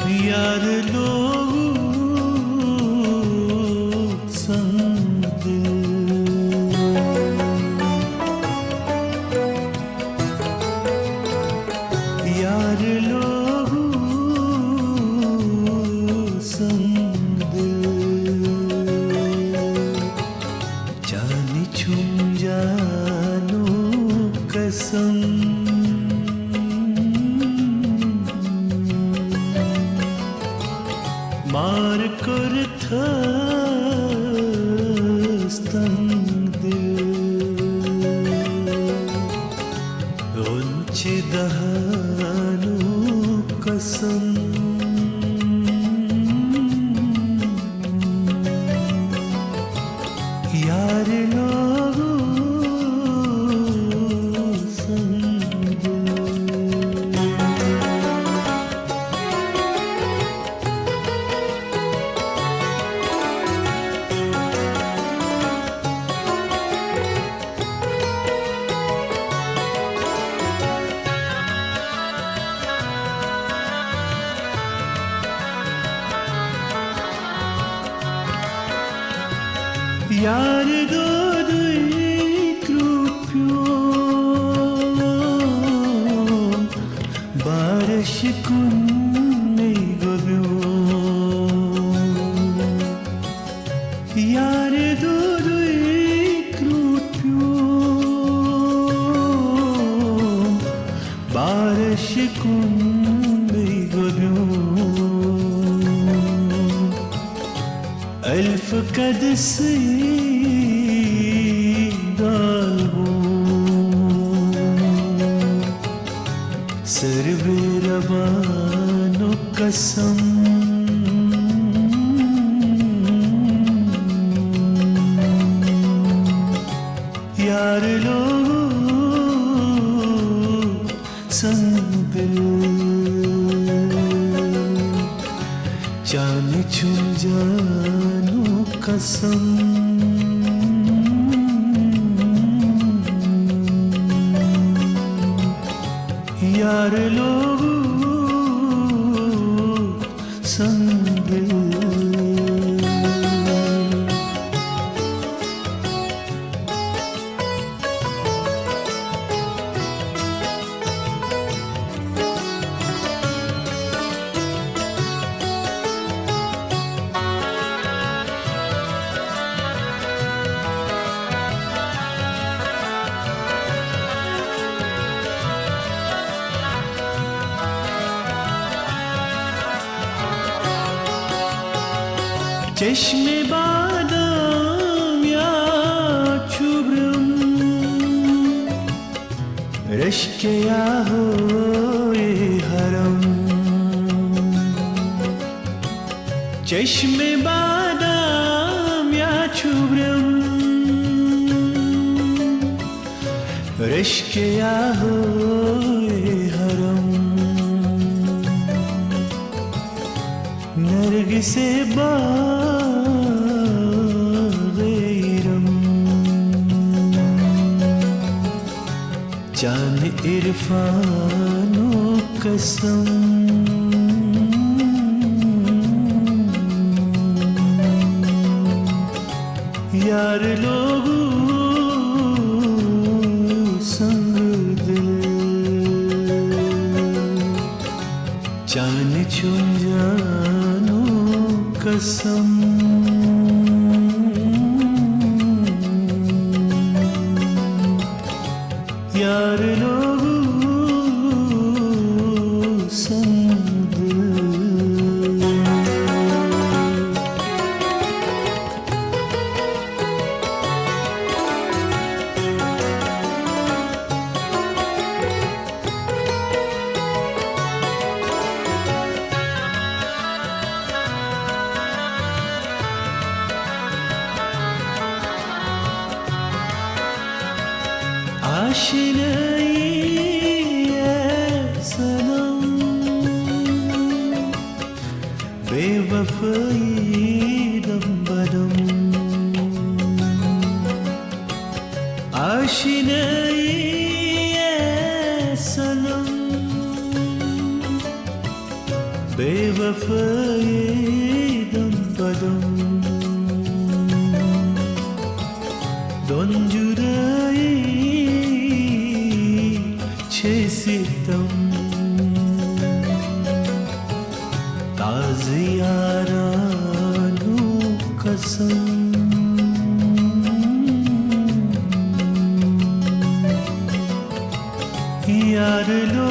यार लोग संग दिल, यार लोग संग दिल, जाने छुम जानो कसम, मार कर दहानु कसम, यार लोगो संग यार दो बारिश कुन्ने गोब्यो, यार दो बारिश कुन्ने गोब्यो, अल्फ कद से सर्वे रवानो कसम, यार लोग संग दिल, जाने छुम जानो कसम, यार लोग संग दिल। चश्मे बादाम या चुब्रम, रश्के या हो ये हरम, चश्मे बादाम या चुब्रम, रश्के या हो ये हरम, नरगिसे जान इरफानो कसम, यार लोगो संग दिल, जान छुम जानो कसम, यार लोगो संग दिल। आशिनाई सनम, बेवफाई दम बदम, आशिनाई सनम, बेवफाए दम बदम दोंजुराई छे सितम ताज़ियारानु कसम यार लो